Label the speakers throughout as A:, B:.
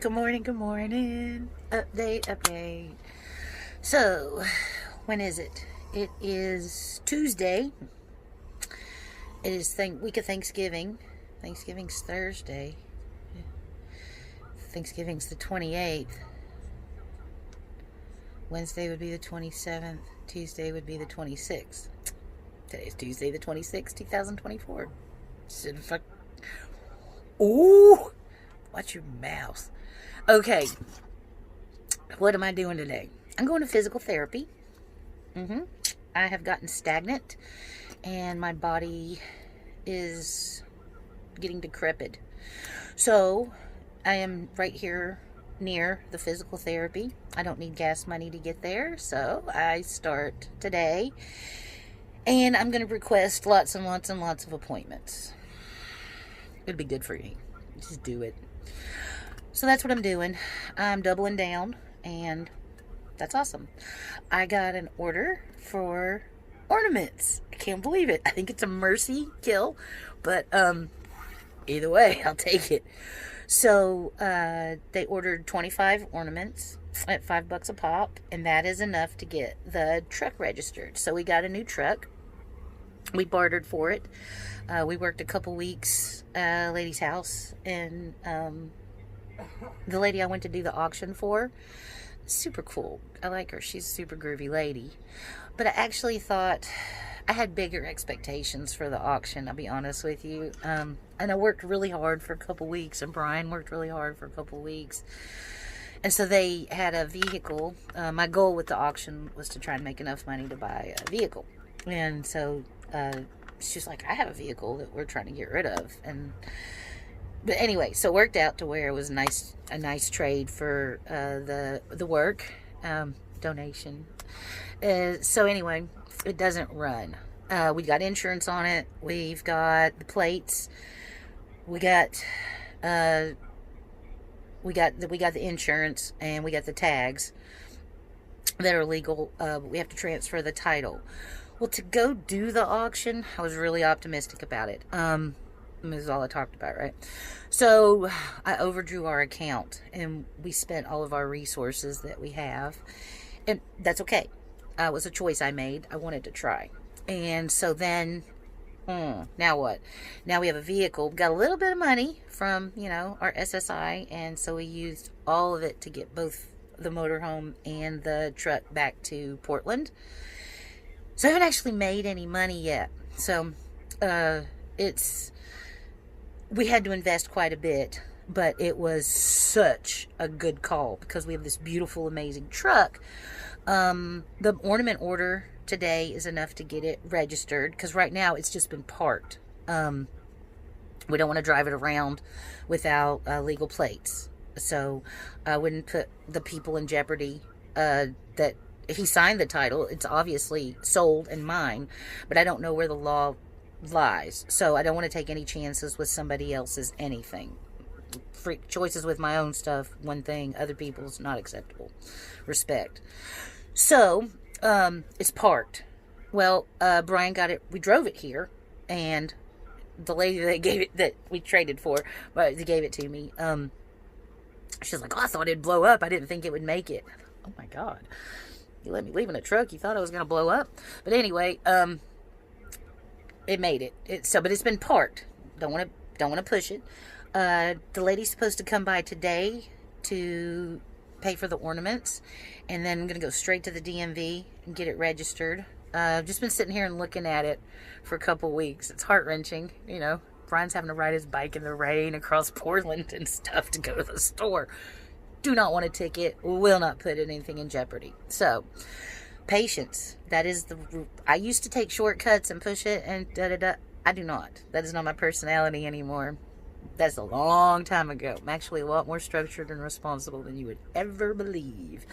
A: Good morning, good morning. Update. So, when is it? It is Tuesday. It is week of Thanksgiving. Thanksgiving's Thursday. Thanksgiving's the 28th. Wednesday would be the 27th. Tuesday would be the 26th. Today's Tuesday the 26th, 2024. Ooh! Watch your mouth. Okay. What am I doing today? I'm going to physical therapy. I have gotten stagnant and my body is getting decrepit. So I am right here near the physical therapy. I don't need gas money to get there, so I start today. And I'm going to request lots and lots and lots of appointments. It'll be good for you. Just do it. So that's what I'm doing. I'm doubling down, and that's awesome. I got an order for ornaments. I can't believe it. I think it's a mercy kill, but either way, I'll take it. So they ordered 25 ornaments at $5 a pop, and that is enough to get the truck registered. So we got a new truck. We bartered for it. We worked a couple weeks at a lady's house, and the lady I went to do the auction for, super cool. I like her. She's a super groovy lady. But I actually thought I had bigger expectations for the auction, I'll be honest with you. And I worked really hard for a couple weeks, and Brian worked really hard for a couple weeks. And so they had a vehicle. My goal with the auction was to try and make enough money to buy a vehicle. And so she's like, I have a vehicle that we're trying to get rid of. But anyway, so it worked out to where it was a nice trade for the work donation. So anyway, it doesn't run. We got insurance on it. We've got the plates. We got the insurance, and we got the tags that are legal. We have to transfer the title. Well, to go do the auction, I was really optimistic about it. This is all I talked about, right? So I overdrew our account, and we spent all of our resources that we have, and that's okay. It was a choice I made. I wanted to try. And so then, now what? Now we have a vehicle. We got a little bit of money from, our SSI, and so we used all of it to get both the motorhome and the truck back to Portland. So I haven't actually made any money yet. So we had to invest quite a bit, but it was such a good call because we have this beautiful, amazing truck. The ornament order today is enough to get it registered, because right now it's just been parked. We don't want to drive it around without legal plates, so I wouldn't put the people in jeopardy. That he signed the title, it's obviously sold and mine, but I don't know where the law lies, so I don't want to take any chances with somebody else's anything. Free choices with my own stuff, one thing, other people's not acceptable. Respect. So it's parked. Well, Brian got it. We drove it here, and the lady that we traded for, but they gave it to me. She's like, I thought it'd blow up. I didn't think it would make it. Oh my God. You let me leave in a truck. You thought I was going to blow up. But anyway, it made it. But it's been parked. Don't want to push it. The lady's supposed to come by today to pay for the ornaments, and then I'm going to go straight to the DMV and get it registered. I've just been sitting here and looking at it for a couple weeks. It's heart-wrenching, Brian's having to ride his bike in the rain across Portland and stuff to go to the store. Do not want a ticket. Will not put anything in jeopardy. So, patience. That is I used to take shortcuts and push it and da-da-da. I do not. That is not my personality anymore. That's a long time ago. I'm actually a lot more structured and responsible than you would ever believe.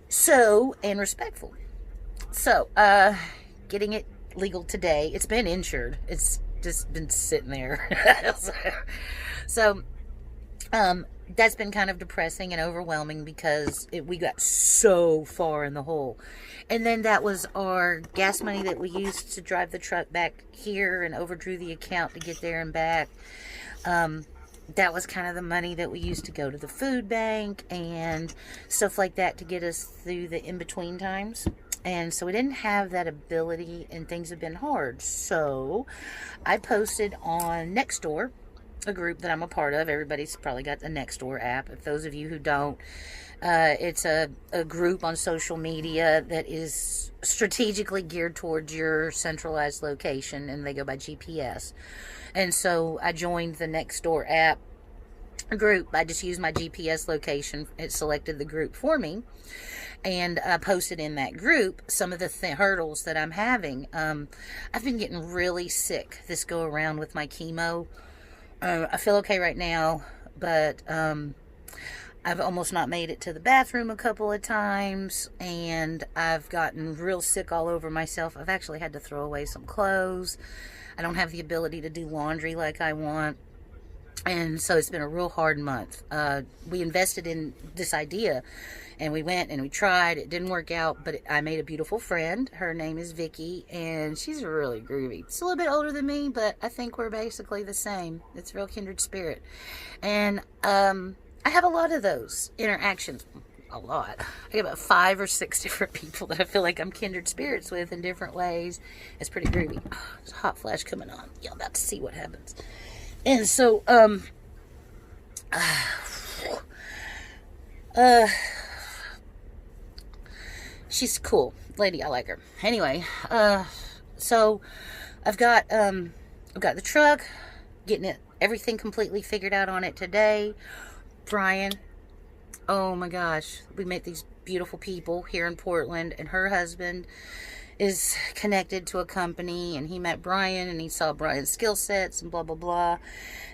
A: So, and respectful. So, getting it legal today. It's been insured. It's just been sitting there. So, that's been kind of depressing and overwhelming because we got so far in the hole. And then that was our gas money that we used to drive the truck back here, and overdrew the account to get there and back. that was kind of the money that we used to go to the food bank and stuff like that to get us through the in-between times. And so we didn't have that ability, and things have been hard. So I posted on Nextdoor, a group that I'm a part of. Everybody's probably got the Nextdoor app. If those of you who don't, it's a group on social media that is strategically geared towards your centralized location, and they go by GPS. And so I joined the Nextdoor app group. I just used my GPS location. It selected the group for me. And I posted in that group some of the hurdles that I'm having. I've been getting really sick this go around with my chemo. I feel okay right now, but I've almost not made it to the bathroom a couple of times, and I've gotten real sick all over myself. I've actually had to throw away some clothes. I don't have the ability to do laundry like I want. And so it's been a real hard month. We invested in this idea, and we went and we tried. It didn't work out, but I made a beautiful friend. Her name is Vicky, and she's really groovy. She's a little bit older than me, but I think we're basically the same. It's a real kindred spirit. And I have a lot of those interactions. A lot. I get about 5 or 6 different people that I feel like I'm kindred spirits with in different ways. It's pretty groovy. Oh, there's a hot flash coming on. Y'all about to see what happens. And so, she's cool lady. I like her. Anyway, so I've got the truck, getting everything completely figured out on it today. Brian, oh my gosh, we met these beautiful people here in Portland, and her husband is connected to a company, and he met Brian, and he saw Brian's skill sets and blah blah blah.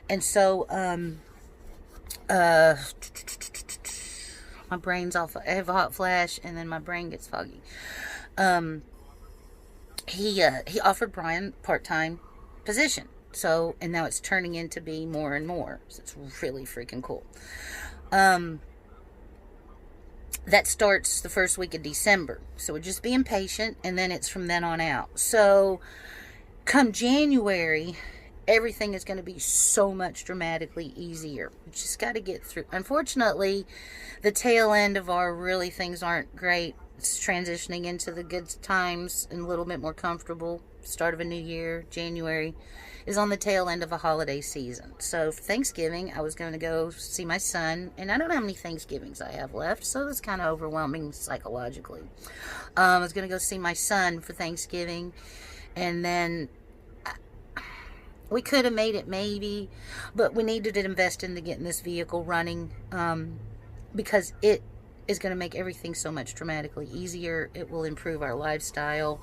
A: And so my brain's off. I have a hot flash, and then my brain gets foggy. He offered Brian part-time position, so, and now it's turning into be more and more, so it's really freaking cool. That starts the first week of December. So we're just being patient, and then it's from then on out. So come January, everything is going to be so much dramatically easier. We just got to get through. Unfortunately, the tail end of our really things aren't great. It's transitioning into the good times and a little bit more comfortable. Start of a new year, January, is on the tail end of a holiday season. So for Thanksgiving, I was going to go see my son, and I don't know how many Thanksgivings I have left, so it's kind of overwhelming psychologically. I was going to go see my son for Thanksgiving, and then we could have made it maybe, but we needed to invest into getting this vehicle running, because it is going to make everything so much dramatically easier. It will improve our lifestyle.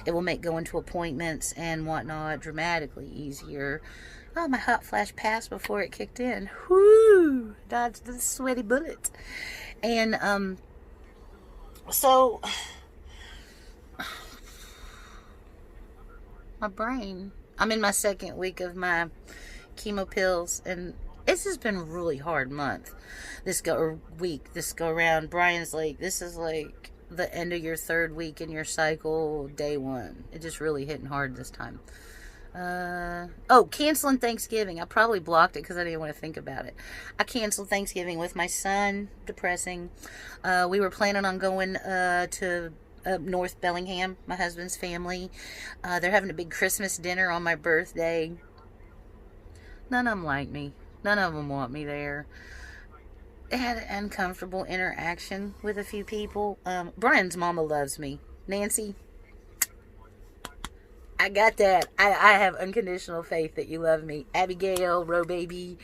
A: It will make going to appointments and whatnot dramatically easier. Oh, my hot flash passed before it kicked in. Whoo! Dodged the sweaty bullet. And so my brain, I'm in my second week of my chemo pills, and this has been a really hard month. This go around. Brian's like, this is like the end of your third week in your cycle, day 1. It just really hitting hard this time. Canceling Thanksgiving. I probably blocked it because I didn't want to think about it. I canceled Thanksgiving with my son. Depressing. We were planning on going to North Bellingham, my husband's family. They're having a big Christmas dinner on my birthday. None of them like me. None of them want me there. I had an uncomfortable interaction with a few people. Brian's mama loves me. Nancy, I got that. I have unconditional faith that you love me. Abigail, Ro Baby,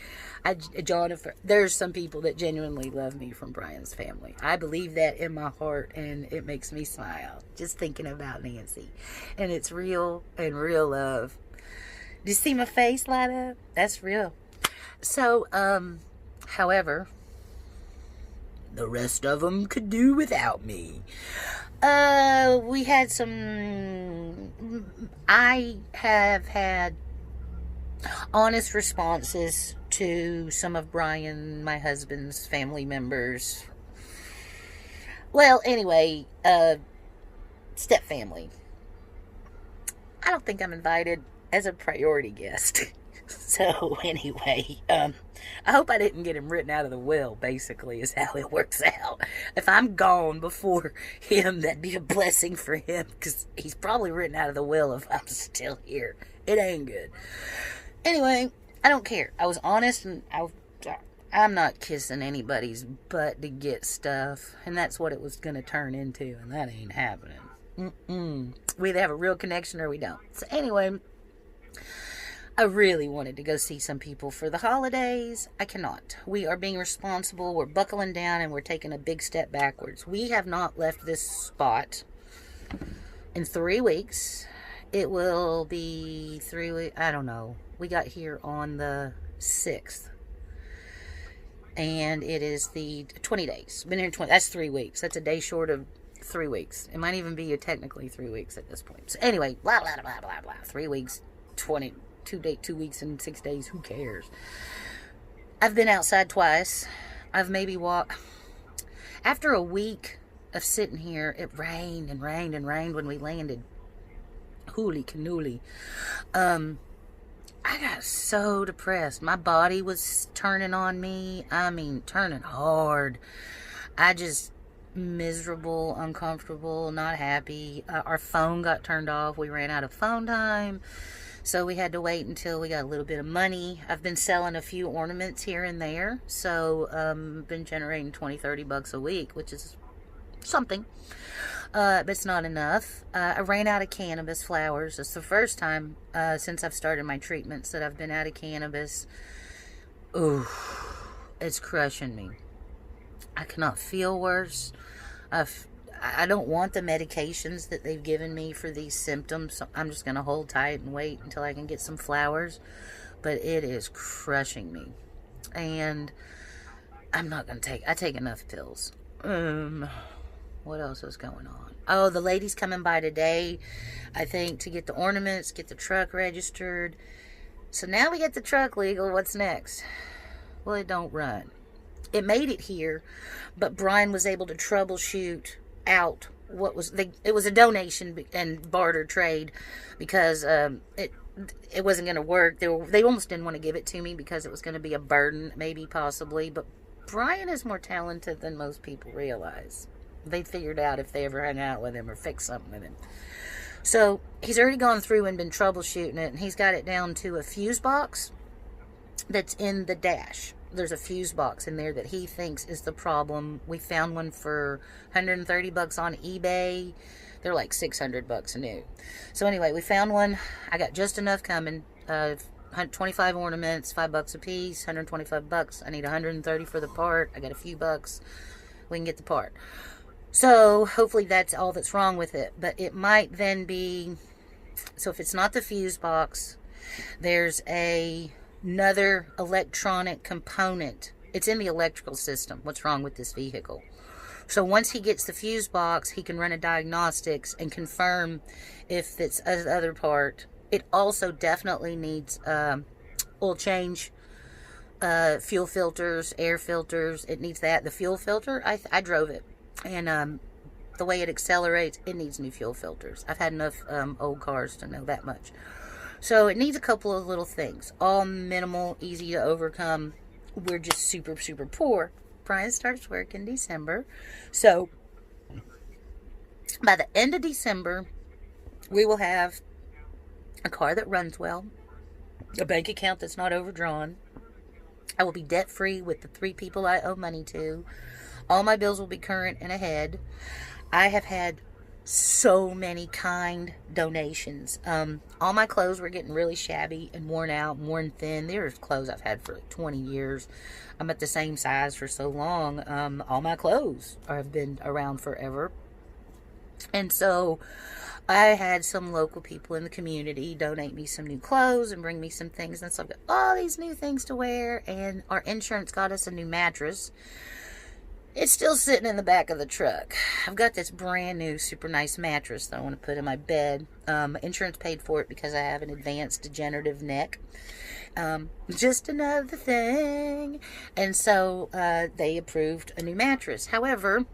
A: Jonathan. There's some people that genuinely love me from Brian's family. I believe that in my heart, and it makes me smile just thinking about Nancy. And it's real and real love. Do you see my face light up? That's real. So, however, the rest of them could do without me. We had I have had honest responses to some of Brian, my husband's family members. Well, anyway, step family. I don't think I'm invited as a priority guest. So anyway, I hope I didn't get him written out of the will, basically, is how it works out. If I'm gone before him, that'd be a blessing for him, because he's probably written out of the will if I'm still here. It ain't good. Anyway, I don't care. I was honest, and I'm not kissing anybody's butt to get stuff, and that's what it was going to turn into, and that ain't happening. We either have a real connection or we don't. So anyway, I really wanted to go see some people for the holidays. I cannot. We are being responsible. We're buckling down, and we're taking a big step backwards. We have not left this spot in 3 weeks. It will be 3 weeks. I don't know. We got here on the 6th. And it is the 20 days. Been here 20. That's 3 weeks. That's a day short of 3 weeks. It might even be technically 3 weeks at this point. So anyway, blah, blah, blah, blah, blah. 3 weeks, 2 weeks and 6 days. Who cares? I've been outside twice. I've maybe walked. After a week of sitting here, it rained and rained and rained when we landed. Holy cannoli. I got so depressed. My body was turning on me. I mean, turning hard. I just miserable, uncomfortable, not happy. Our phone got turned off. We ran out of phone time. So we had to wait until we got a little bit of money. I've been selling a few ornaments here and there. So been generating $20-30 a week, which is something. But it's not enough. I ran out of cannabis flowers. It's the first time since I've started my treatments that I've been out of cannabis. Ooh, it's crushing me. I cannot feel worse. I don't want the medications that they've given me for these symptoms. So I'm just going to hold tight and wait until I can get some flowers. But it is crushing me. And I'm not going to I take enough pills. What else is going on? Oh, the lady's coming by today, I think, to get the ornaments, get the truck registered. So now we get the truck legal. What's next? Well, it don't run. It made it here, but Brian was able to troubleshoot out what was it was a donation and barter trade, because it wasn't going to work. They almost didn't want to give it to me because it was going to be a burden, maybe, possibly. But Brian is more talented than most people realize. They figured out if they ever hung out with him or fixed something with him. So he's already gone through and been troubleshooting it, and he's got it down to a fuse box that's in the dash. There's a fuse box in there that he thinks is the problem. We found one for $130 on eBay. They're like $600 new. So anyway, we found one. I got just enough coming. 25 ornaments, $5 a piece, $125. I need 130 for the part. I got a few bucks. We can get the part. So hopefully that's all that's wrong with it. But it might then be, so if it's not the fuse box, there's another electronic component. It's in the electrical system. What's wrong with this vehicle? So once he gets the fuse box, he can run a diagnostics and confirm if it's the other part. It also definitely needs oil change, fuel filters, air filters. It needs that. The fuel filter, I drove it. And the way it accelerates, it needs new fuel filters. I've had enough old cars to know that much. So it needs a couple of little things. All minimal, easy to overcome. We're just super, super poor. Brian starts work in December. So by the end of December, we will have a car that runs well, a bank account that's not overdrawn. I will be debt-free with the 3 people I owe money to. All my bills will be current and ahead. I have had so many kind donations. All my clothes were getting really shabby and worn out, worn thin. There's clothes I've had for like 20 years. I'm at the same size for so long. All my clothes have been around forever. And so I had some local people in the community donate me some new clothes and bring me some things. And so I've got all these new things to wear. And our insurance got us a new mattress. It's still sitting in the back of the truck. I've got this brand new super nice mattress that I want to put in my bed. Insurance paid for it because I have an advanced degenerative neck. Just another thing. And so they approved a new mattress. However,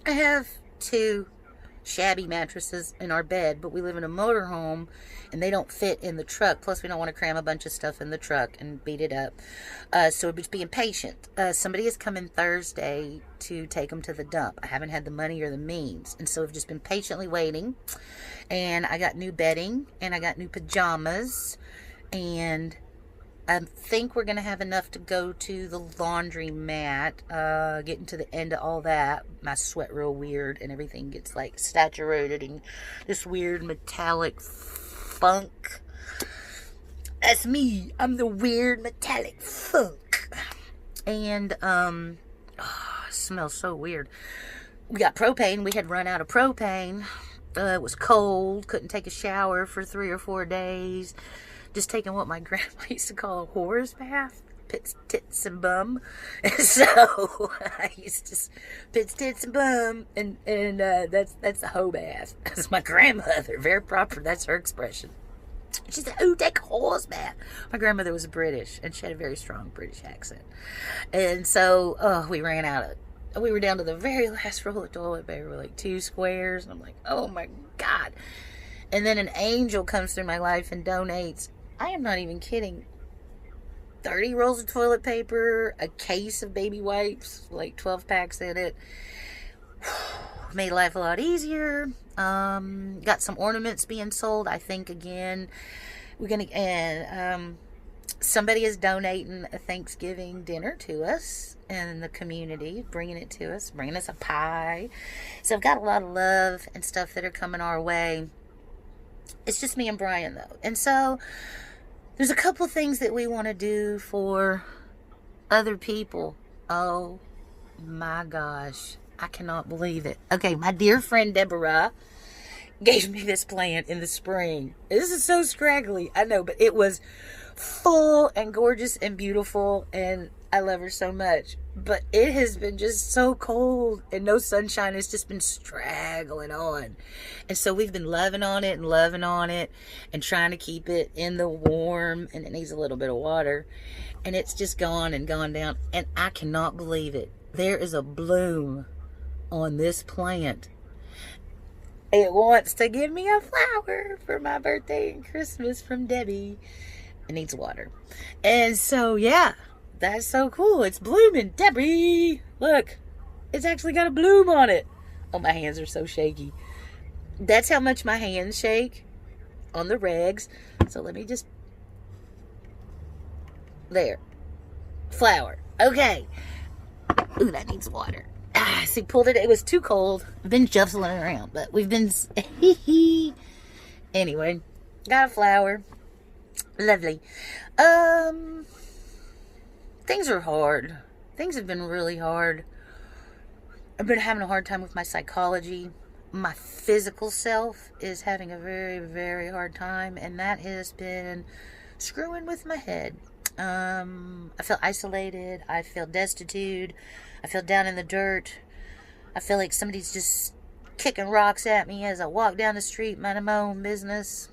A: I have 2 shabby mattresses in our bed, but we live in a motorhome and they don't fit in the truck. Plus, we don't want to cram a bunch of stuff in the truck and beat it up. So we're just being patient. Somebody is coming Thursday to take them to the dump. I haven't had the money or the means, and so we've just been patiently waiting. And I got new bedding, and I got new pajamas, and I think we're going to have enough to go to the laundry mat. Getting to the end of all that, I sweat real weird and everything gets like saturated in this weird metallic funk. That's me. I'm the weird metallic funk. And, it smells so weird. We got propane. We had run out of propane. It was cold. Couldn't take a shower for 3 or 4 days. Just taking what my grandma used to call a whore's bath. Pits, tits, and bum. And so I used to pits, tits, and bum. And that's the hoe bath. That's my grandmother. Very proper. That's her expression. She said, "Ooh, take a horse bath." My grandmother was British, and she had a very strong British accent. And so, we ran out of, we were down to the very last roll of toilet paper, like 2 squares. And I'm like, oh my God. And then an angel comes through my life and donates, I am not even kidding, 30 rolls of toilet paper, a case of baby wipes, like 12 packs in it. Made life a lot easier. Got some ornaments being sold. I think again, we're gonna, and somebody is donating a Thanksgiving dinner to us in the community, bringing it to us, bringing us a pie. So I've got a lot of love and stuff that are coming our way. It's just me and Brian though, and so there's a couple things that we want to do for other people. Oh my gosh, I cannot believe it. Okay, my dear friend Deborah gave me this plant in the spring. This is so scraggly, I know, but it was full and gorgeous and beautiful, and I love her so much. But it has been just so cold and no sunshine. It's just been straggling on. And so we've been loving on it and trying to keep it in the warm, and it needs a little bit of water. And it's just gone and gone down, and I cannot believe it. There is a bloom on this plant. It wants to give me a flower for my birthday and Christmas from Debbie. It needs water. And so, yeah, that's so cool. It's blooming. Debbie, look, it's actually got a bloom on it. Oh, my hands are so shaky. That's how much my hands shake on the regs. So let me just, there, flower. Okay. Ooh, that needs water. See, pulled it. It was too cold. I've been shuffling around, but we've been, anyway, got a flower. Lovely. Things are hard. Things have been really hard. I've been having a hard time with my psychology. My physical self is having a very, very hard time, and that has been screwing with my head. I feel isolated. I feel destitute. I feel down in the dirt. I feel like somebody's just kicking rocks at me as I walk down the street, minding my own business.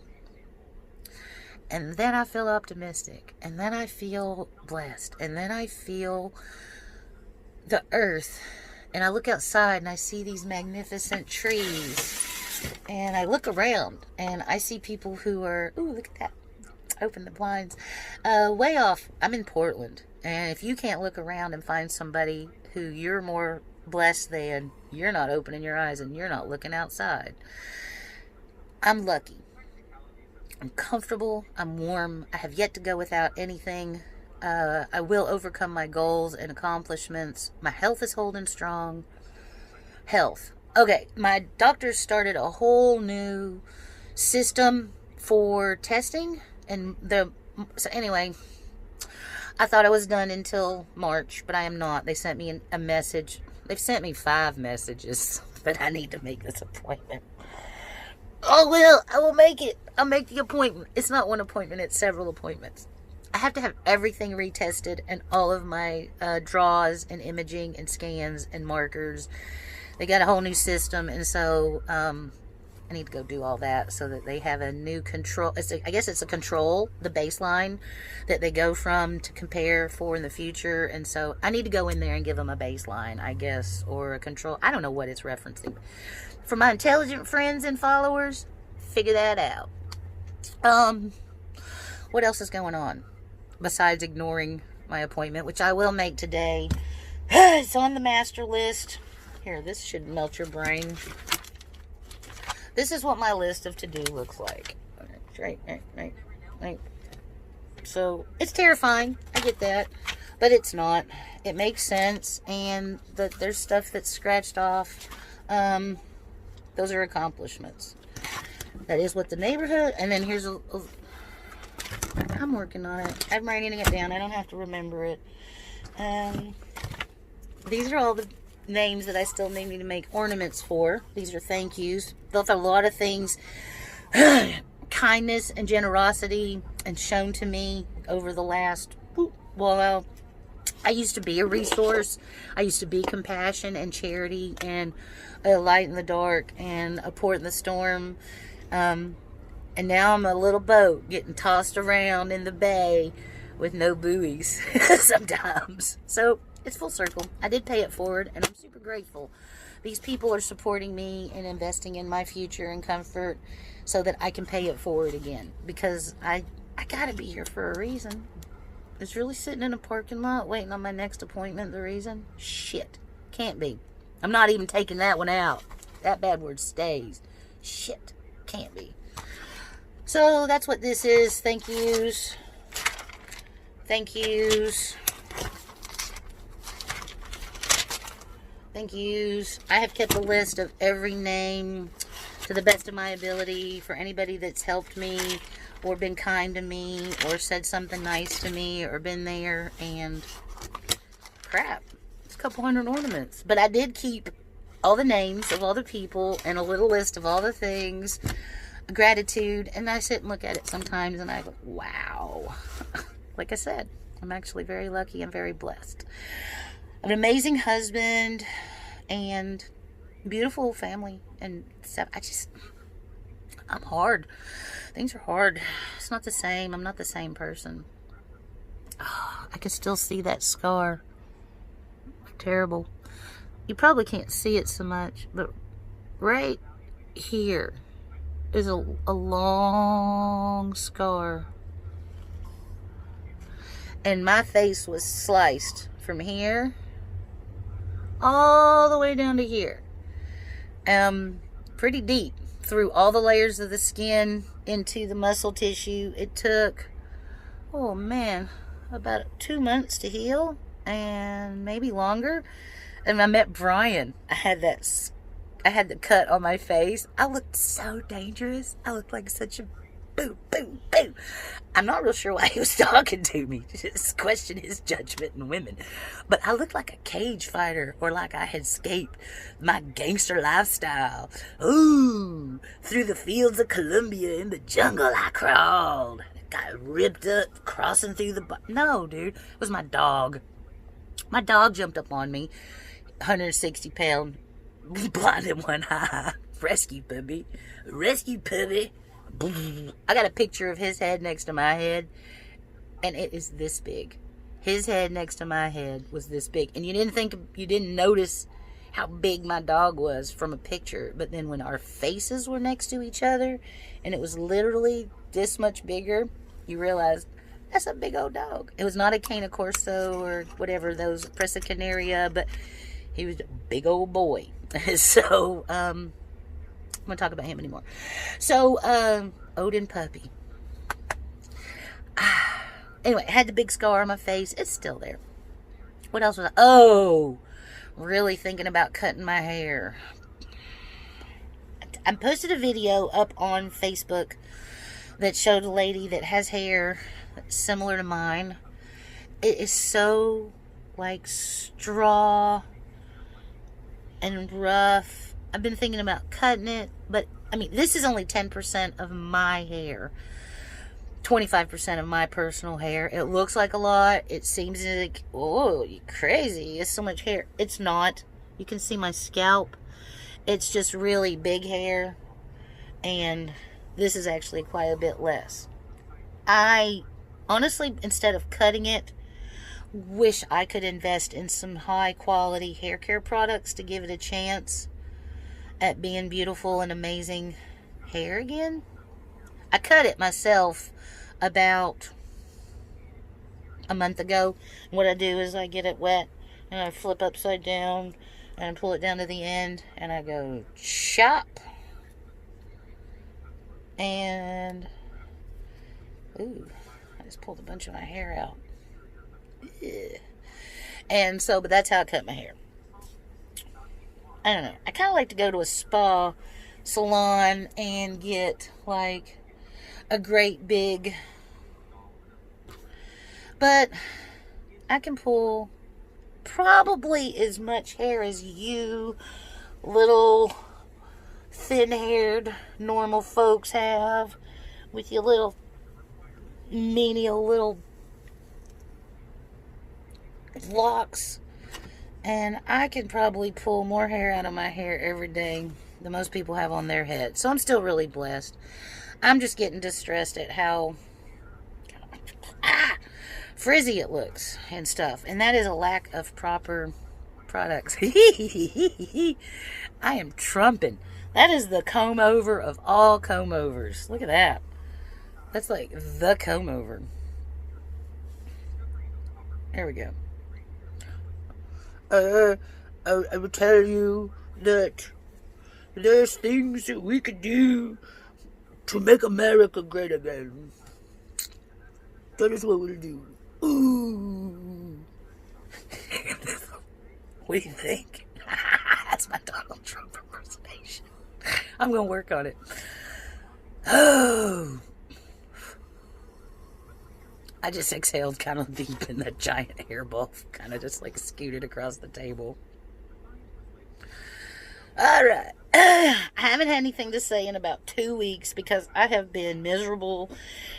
A: And then I feel optimistic. And then I feel blessed. And then I feel the earth. And I look outside and I see these magnificent trees. And I look around and I see people who are, ooh, look at that. Open the blinds. Way off. I'm in Portland. And if you can't look around and find somebody who you're more blessed than, you're not opening your eyes and you're not looking outside. I'm lucky. I'm comfortable. I'm warm. I have yet to go without anything. I will overcome my goals and accomplishments. My health is holding strong. Health. Okay, my doctor started a whole new system for testing. So anyway, I thought I was done until March, but I am not. They sent me a message. They've sent me 5 messages that I need to make this appointment. Oh, well, I will make it. I'll make the appointment. It's not one appointment, it's several appointments. I have to have everything retested and all of my draws and imaging and scans and markers. They got a whole new system, and so I need to go do all that so that they have a new control. I guess it's a control, the baseline that they go from to compare for in the future. And so I need to go in there and give them a baseline, I guess, or a control. I don't know what it's referencing. For my intelligent friends and followers, figure that out. What else is going on besides ignoring my appointment, which I will make today? It's on the master list. Here, this should melt your brain. This is what my list of to-do looks like. Right. So, it's terrifying. I get that. But it's not. It makes sense. And there's stuff that's scratched off. Those are accomplishments. That is what the neighborhood... And then here's I'm working on it. I'm writing it down. I don't have to remember it. These are all the names that I still need to make ornaments for. These are thank yous. Those are a lot of things. Kindness and generosity and shown to me over the last, well, I used to be a resource. I used to be compassion and charity and a light in the dark and a port in the storm. And now I'm a little boat getting tossed around in the bay with no buoys sometimes. So it's full circle. I did pay it forward, and I'm super grateful. These people are supporting me and investing in my future and comfort so that I can pay it forward again. Because I gotta be here for a reason. Is really sitting in a parking lot waiting on my next appointment the reason? Shit. Can't be. I'm not even taking that one out. That bad word stays. Shit. Can't be. So that's what this is. Thank yous. Thank yous. Thank yous. I have kept a list of every name to the best of my ability for anybody that's helped me or been kind to me or said something nice to me or been there, and crap. It's a couple hundred ornaments. But I did keep all the names of all the people and a little list of all the things, gratitude, and I sit and look at it sometimes and I go, wow. Like I said, I'm actually very lucky and very blessed. An amazing husband and beautiful family and stuff. I'm hard. Things are hard. It's not the same. I'm not the same person. Oh, I can still see that scar. Terrible. You probably can't see it so much, but right here is a long scar. And my face was sliced from here all the way down to here. Pretty deep through all the layers of the skin into the muscle tissue. It took, oh man, about 2 months to heal, and maybe longer. And I met Brian. I had the cut on my face. I looked so dangerous. I looked like such a boo. I'm not real sure why he was talking to me. Just question his judgment in women. But I looked like a cage fighter, or like I had escaped my gangster lifestyle. Ooh, through the fields of Colombia in the jungle I crawled. Got ripped up, crossing through the... No, dude. It was my dog. My dog jumped up on me. 160 pound, blind in one eye. Rescue puppy. I got a picture of his head next to my head, and it is this big. His head next to my head was this big, and you didn't notice how big my dog was from a picture. But then when our faces were next to each other, and it was literally this much bigger, you realized that's a big old dog. It was not a Cane Corso or whatever, those Presa Canaria, but he was a big old boy. So, I'm going to talk about him anymore. So, Odin puppy. Anyway, I had the big scar on my face. It's still there. What else was I? Oh, really thinking about cutting my hair. I posted a video up on Facebook that showed a lady that has hair similar to mine. It is so like straw and rough. I've been thinking about cutting it, but I mean, this is only 10% of my hair. 25% of my personal hair. It looks like a lot. It seems like, oh, you crazy. It's so much hair. It's not. You can see my scalp. It's just really big hair. And this is actually quite a bit less. I honestly, instead of cutting it, wish I could invest in some high quality hair care products to give it a chance at being beautiful and amazing hair again. I cut it myself about a month ago. What I do is I get it wet and I flip upside down and I pull it down to the end and I go chop. And ooh, I just pulled a bunch of my hair out. Ugh. And so, but that's how I cut my hair. I don't know. I kind of like to go to a spa salon and get like a great big, but I can pull probably as much hair as you little thin-haired normal folks have with your little menial little locks. And I can probably pull more hair out of my hair every day than most people have on their head. So I'm still really blessed. I'm just getting distressed at how frizzy it looks and stuff. And that is a lack of proper products. I am trumping. That is the comb over of all comb overs. Look at that. That's like the comb over. There we go. I will tell you that there's things that we could do to make America great again. That is what we'll do. Ooh. What do you think? That's my Donald Trump impersonation. I'm going to work on it. Oh. I just exhaled kind of deep and that giant hairball kind of just like scooted across the table. Alright. I haven't had anything to say in about 2 weeks because I have been miserable.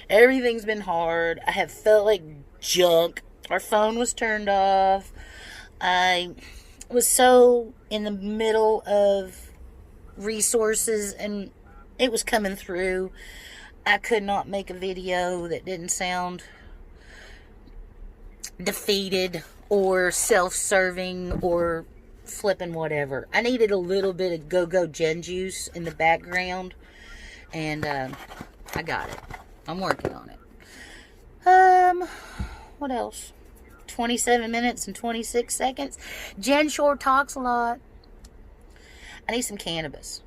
A: Everything's been hard. I have felt like junk. Our phone was turned off. I was so in the middle of resources and it was coming through. I could not make a video that didn't sound defeated or self-serving or flipping whatever. I needed a little bit of go-go gen juice in the background, and I got it. I'm working on it. What else? 27 minutes and 26 seconds. Jen sure talks a lot. I need some cannabis.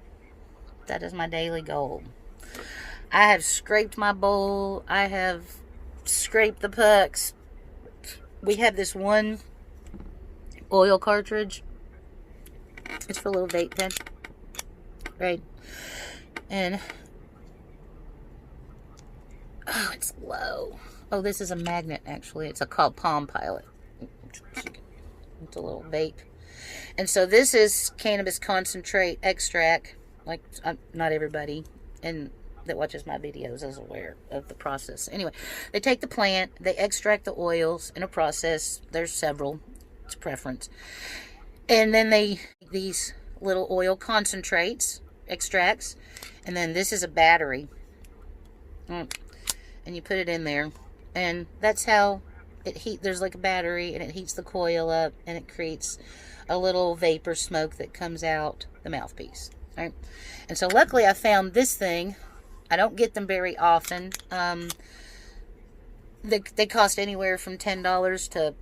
A: That is my daily goal. I have scraped my bowl. I have scraped the pucks. We have this one oil cartridge. It's for a little vape pen. Right? And oh, it's low. Oh, this is a magnet, actually. It's called Palm Pilot. It's a little vape. And so this is cannabis concentrate extract. Like, not everybody and that watches my videos is aware of the process. Anyway, they take the plant, they extract the oils in a process. There's several. It's preference. And then they these little oil concentrates, extracts, and then this is a battery. And you put it in there. And that's how it there's like a battery, and it heats the coil up, and it creates a little vapor smoke that comes out the mouthpiece. Right? And so luckily I found this thing. I don't get them very often. They cost anywhere from $10 to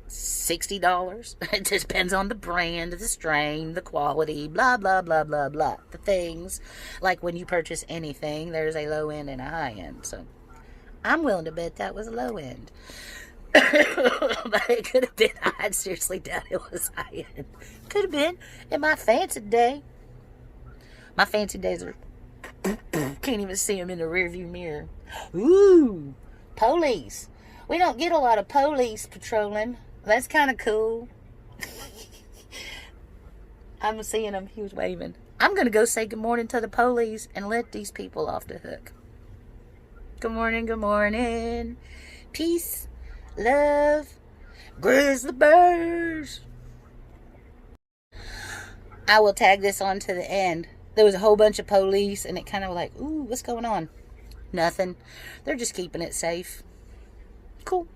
A: $60. It just depends on the brand, the strain, the quality, blah, blah, blah, blah, blah. The things, like when you purchase anything, there's a low end and a high end. So I'm willing to bet that was a low end. But it could have been. I seriously doubt it was high end. Could have been in my fancy day. My fancy days are can't even see them in the rearview mirror. Ooh, police. We don't get a lot of police patrolling. That's kind of cool. I'm seeing him. He was waving. I'm going to go say good morning to the police and let these people off the hook. Good morning, good morning. Peace, love, grizzly bears. I will tag this on to the end. there was a whole bunch of police, and it kind of like, ooh, what's going on? Nothing. They're just keeping it safe. Cool.